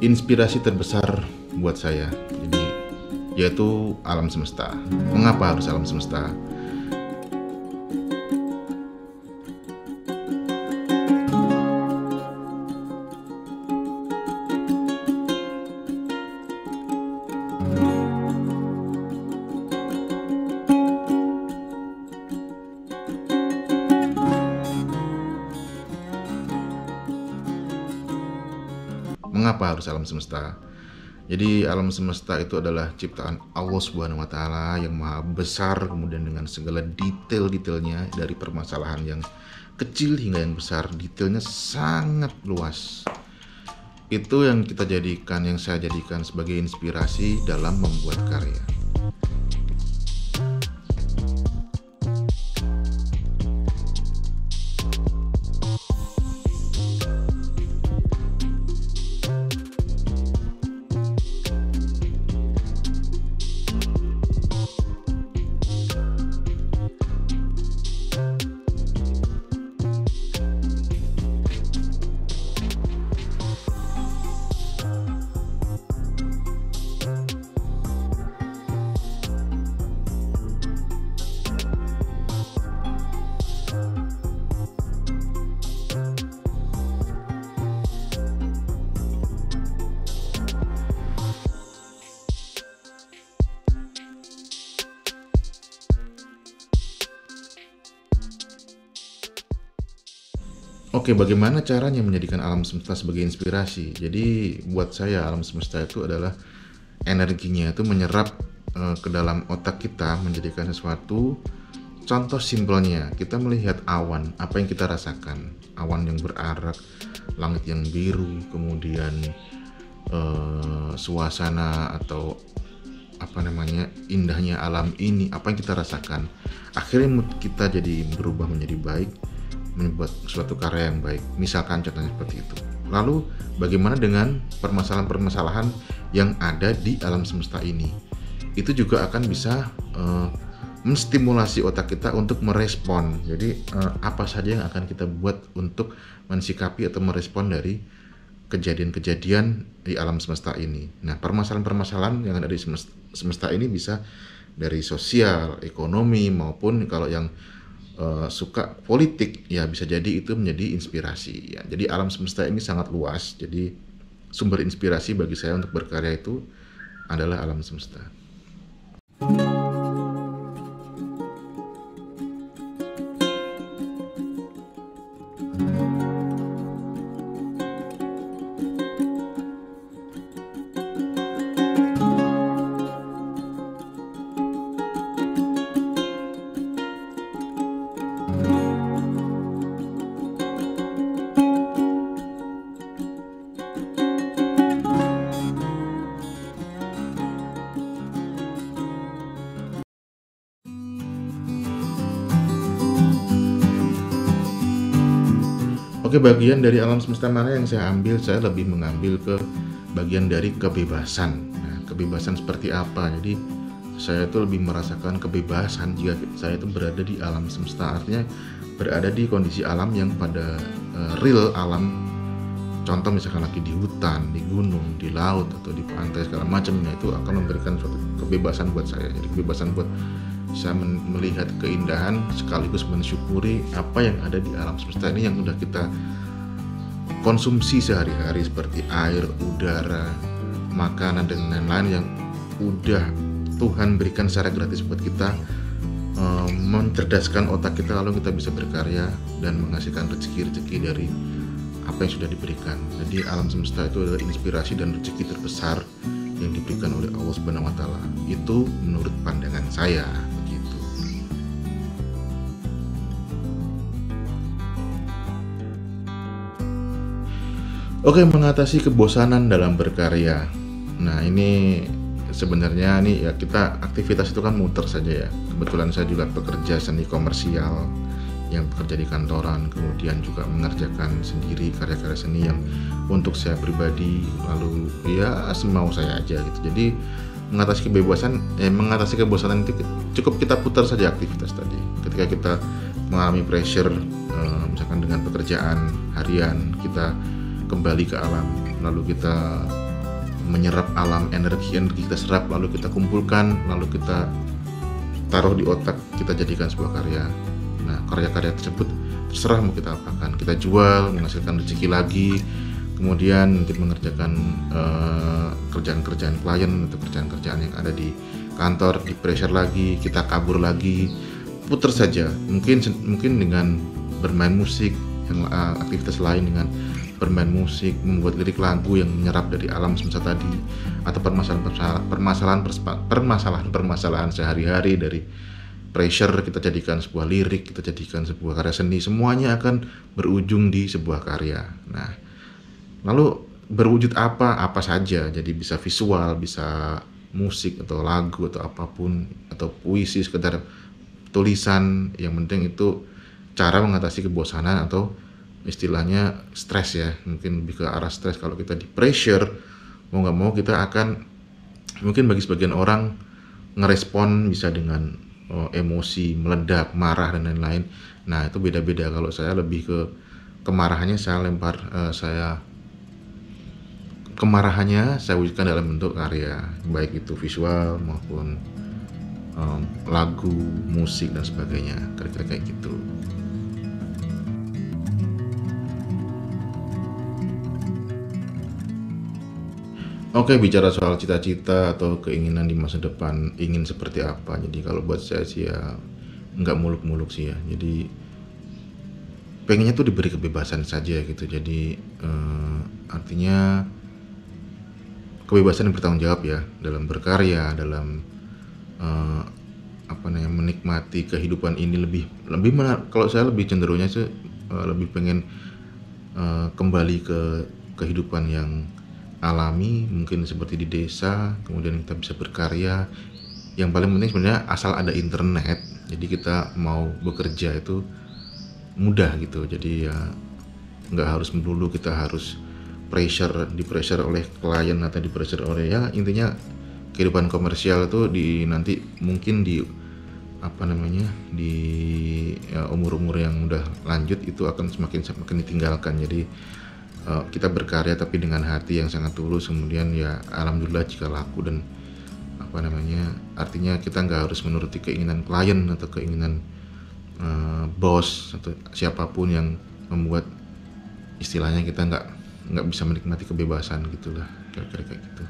inspirasi terbesar buat saya. Jadi yaitu alam semesta. Mengapa harus alam semesta? Mengapa harus alam semesta? Jadi alam semesta itu adalah ciptaan Allah Subhanahu wa taala yang maha besar, kemudian dengan segala detail-detailnya dari permasalahan yang kecil hingga yang besar, detailnya sangat luas. Itu yang saya jadikan sebagai inspirasi dalam membuat karya. Oke, bagaimana caranya menjadikan alam semesta sebagai inspirasi? Jadi buat saya alam semesta itu adalah energinya itu menyerap ke dalam otak kita, menjadikan sesuatu. Contoh simpelnya, kita melihat awan, apa yang kita rasakan? Awan yang berarak, langit yang biru, kemudian suasana atau indahnya alam ini, apa yang kita rasakan? Akhirnya mood kita jadi berubah menjadi baik, membuat suatu karya yang baik. Misalkan contohnya seperti itu. Lalu bagaimana dengan permasalahan-permasalahan yang ada di alam semesta ini? Itu juga akan bisa menstimulasi otak kita untuk merespon. Jadi apa saja yang akan kita buat untuk mensikapi atau merespon dari kejadian-kejadian di alam semesta ini. Nah, permasalahan-permasalahan yang ada di semesta ini bisa dari sosial, ekonomi, maupun kalau yang suka politik, ya bisa jadi itu menjadi inspirasi ya. Jadi alam semesta ini sangat luas. Jadi sumber inspirasi bagi saya untuk berkarya itu adalah alam semesta. Oke, bagian dari alam semesta mana yang saya ambil? Saya lebih mengambil ke bagian dari kebebasan. Nah, kebebasan seperti apa? Jadi saya itu lebih merasakan kebebasan jika saya itu berada di alam semesta. Artinya berada di kondisi alam yang pada real alam. Contoh misalkan lagi di hutan, di gunung, di laut, atau di pantai segala macamnya, itu akan memberikan suatu kebebasan buat saya. Jadi kebebasan buat bisa melihat keindahan sekaligus mensyukuri apa yang ada di alam semesta ini yang udah kita konsumsi sehari-hari, seperti air, udara, makanan, dan lain-lain yang udah Tuhan berikan secara gratis buat kita, mencerdaskan otak kita, lalu kita bisa berkarya dan menghasilkan rezeki-rezeki dari apa yang sudah diberikan. Jadi alam semesta itu adalah inspirasi dan rezeki terbesar yang diberikan oleh Allah Subhanahu wa taala. Itu menurut pandangan saya. Oke, mengatasi kebosanan dalam berkarya. Nah, ini sebenarnya nih ya, kita aktivitas itu kan muter saja ya. Kebetulan saya juga pekerja seni komersial yang bekerja di kantoran, kemudian juga mengerjakan sendiri karya-karya seni yang untuk saya pribadi, lalu ya semau saya aja gitu. Jadi mengatasi kebosanan itu cukup kita putar saja aktivitas tadi. Ketika kita mengalami pressure, misalkan dengan pekerjaan harian, kita kembali ke alam, lalu kita menyerap alam, energi kita serap, lalu kita kumpulkan, lalu kita taruh di otak, kita jadikan sebuah karya. Nah, karya-karya tersebut terserah mau kita apakan, kita jual, menghasilkan rezeki lagi, kemudian mungkin mengerjakan kerjaan-kerjaan klien atau kerjaan-kerjaan yang ada di kantor, di pressure lagi, kita kabur lagi, putar saja. Mungkin dengan bermain musik, yang aktivitas lain dengan bermain musik, membuat lirik lagu yang menyerap dari alam semesta tadi, atau permasalahan sehari-hari dari pressure kita jadikan sebuah lirik, kita jadikan sebuah karya seni, semuanya akan berujung di sebuah karya. Nah, lalu berwujud apa saja, jadi bisa visual, bisa musik atau lagu atau apapun, atau puisi, sekedar tulisan, yang penting itu cara mengatasi kebosanan atau istilahnya stres ya, mungkin lebih ke arah stres. Kalau kita di pressure, mau nggak mau kita akan, mungkin bagi sebagian orang ngerespon bisa dengan emosi, meledak, marah dan lain-lain. Nah, itu beda-beda. Kalau saya lebih ke kemarahannya saya wujudkan dalam bentuk karya, baik itu visual maupun lagu, musik dan sebagainya, kira-kira kayak gitu. Oke, bicara soal cita-cita atau keinginan di masa depan, ingin seperti apa. Jadi kalau buat saya sih ya nggak muluk-muluk sih ya. Jadi pengennya tuh diberi kebebasan saja gitu. Jadi artinya kebebasan yang bertanggung jawab ya, dalam berkarya, dalam eh, menikmati kehidupan ini lebih kalau saya lebih cenderungnya sih lebih pengen kembali ke kehidupan yang alami, mungkin seperti di desa, kemudian kita bisa berkarya. Yang paling penting sebenarnya asal ada internet, jadi kita mau bekerja itu mudah gitu. Jadi ya nggak harus melulu kita harus di pressure oleh klien atau di pressure oleh, ya intinya kehidupan komersial itu nanti mungkin di di umur-umur yang udah lanjut itu akan semakin ditinggalkan. Jadi kita berkarya tapi dengan hati yang sangat tulus, kemudian ya alhamdulillah jika laku, dan artinya kita nggak harus menuruti keinginan klien atau keinginan bos atau siapapun yang membuat istilahnya kita nggak bisa menikmati kebebasan gitulah, kira-kira kayak gitu.